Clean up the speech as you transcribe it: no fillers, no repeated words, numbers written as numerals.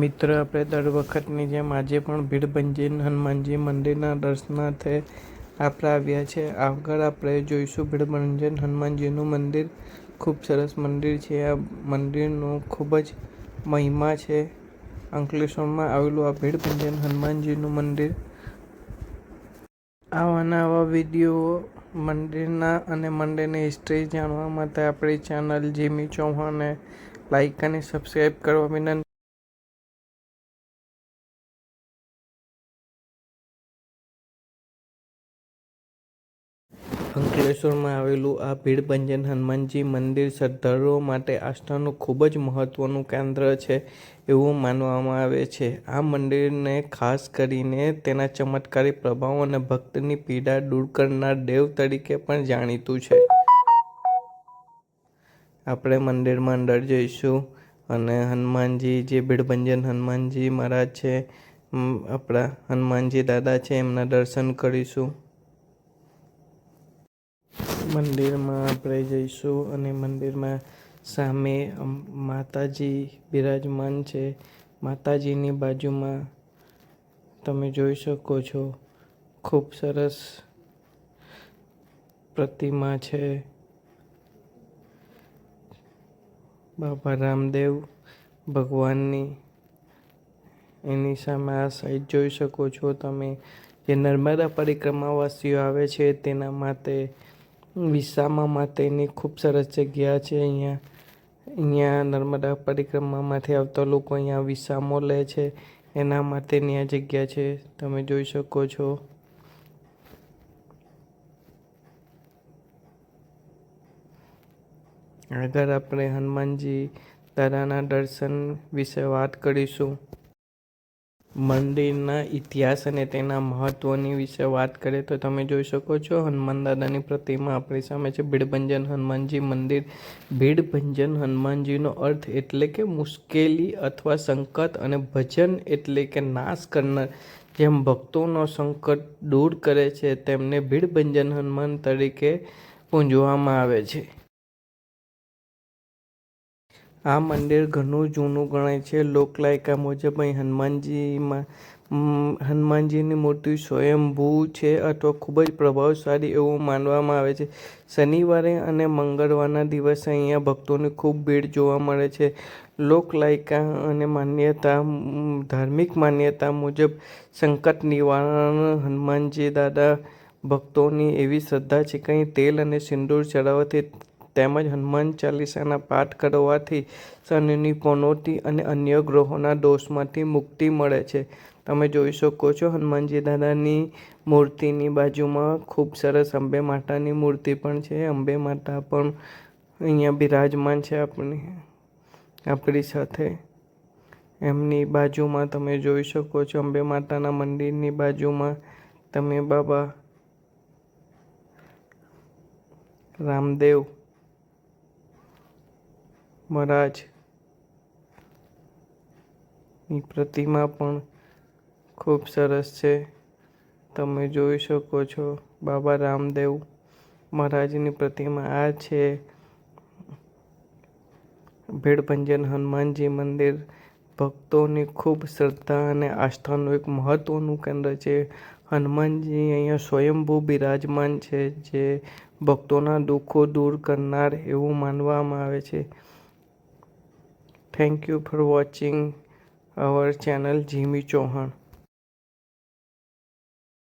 મિત્ર, આપણે દર વખતની જેમ આજે પણ ભીડભંજન હનુમાનજી મંદિરના દર્શનાર્થે આપણે આવ્યા છે. આગળ આપણે જોઈશું ભીડભંજન હનુમાનજીનું મંદિર. ખૂબ સરસ મંદિર છે. આ મંદિરનો ખૂબ જ મહિમા છે. અંકલેશ્વરમાં આવેલું આ ભીડભંજન હનુમાનજીનું મંદિર. આવા વિડીયો મંદિરના અને મંદિરની હિસ્ટ્રી જાણવા માટે આપણી ચેનલ જીમી ચૌહાણને લાઈક અને સબસ્ક્રાઈબ કરવા વિનંતી. અંકલેશ્વરમાં આવેલું આ ભીડભંજન હનુમાનજી મંદિર શ્રદ્ધાળુઓ માટે આસ્થાનું ખૂબ જ મહત્વનું કેન્દ્ર છે એવું માનવામાં આવે છે. આ મંદિરને ખાસ કરીને તેના ચમત્કારી પ્રભાવ અને ભક્તની પીડા દૂર કરનાર દેવ તરીકે પણ જાણીતું છે. આપણે મંદિરમાં અંદર જઈશું અને હનુમાનજી જે ભીડભંજન હનુમાનજી મહારાજ છે, આપણા હનુમાનજી દાદા છે, એમના દર્શન કરીશું. મંદિરમાં આપણે જઈશું અને મંદિરમાં સામે માતાજી બિરાજમાન છે. માતાજીની બાજુમાં તમે જોઈ શકો છો ખૂબ સરસ પ્રતિમા છે. બાબા રામદેવ ભગવાનની એની સામે આ સાઈડ જોઈ શકો છો તમે. જે નર્મદા પરિક્રમાવાસીઓ આવે છે તેના માટે વિસામા માટેની ખૂબ સરસ જગ્યા છે. અહીંયા નર્મદા પરિક્રમામાંથી આવતા લોકો અહીંયા વિસામો લે છે, એના માટેની આ જગ્યા છે. તમે જોઈ શકો છો. આગળ આપણે હનુમાનજી દાદાના દર્શન વિશે વાત કરીશું. મંદિરના ઇતિહાસ અને તેના મહત્વની વિશે વાત કરીએ તો તમે જોઈ શકો છો હનુમાન દાદાની પ્રતિમા આપણી સામે છે. ભીડભંજન હનુમાનજી મંદિર. ભીડભંજન હનુમાનજીનો અર્થ એટલે કે મુશ્કેલી અથવા સંકટ અને ભજન એટલે કે નાશ કરનાર. જેમ ભક્તોનો સંકટ દૂર કરે છે તેમને ભીડભંજન હનુમાન તરીકે પૂજવામાં આવે છે. આ મંદિર ઘણું જૂનું ગણાય છે. લોકલાયકા મુજબ અહીં હનુમાનજીની મૂર્તિ સ્વયંભૂ છે અથવા ખૂબ જ પ્રભાવશાળી એવું માનવામાં આવે છે. શનિવારે અને મંગળવારના દિવસે અહીંયા ભક્તોની ખૂબ ભીડ જોવા મળે છે. લોકલાયકા અને ધાર્મિક માન્યતા મુજબ સંકટ નિવારણ હનુમાનજી દાદા ભક્તોની એવી શ્રદ્ધા છે કે અહીં તેલ અને સિંદૂર ચડાવવાથી તેમજ હનુમાન ચાલીસાના પાઠ કરવાથી શનિની પનોતી અને અન્ય ગ્રહોના દોષમાંથી મુક્તિ મળે છે. તમે જોઈ શકો છો હનુમાનજી દાદાની મૂર્તિની બાજુમાં ખૂબ સરસ અંબે માતાની મૂર્તિ પણ છે. અંબે માતા પણ અહીંયા બિરાજમાન છે આપણી સાથે. એમની બાજુમાં તમે જોઈ શકો છો અંબે માતાના મંદિરની બાજુમાં તમે બાબા રામદેવ મહારાજ ની પ્રતિમા પણ ખૂબ સરસ છે. તમે જોઈ શકો છો બાબા રામદેવ મહારાજની પ્રતિમા. આ છે ભીડભંજન હનુમાનજી મંદિર. ભક્તોની ખૂબ શ્રદ્ધા અને આસ્થાનું એક મહત્વનું કેન્દ્ર છે. હનુમાનજી અહીંયા સ્વયંભૂ બિરાજમાન છે, જે ભક્તોના દુઃખો દૂર કરનાર એવું માનવામાં આવે છે. Thank you for watching our channel Jimmy Chauhan.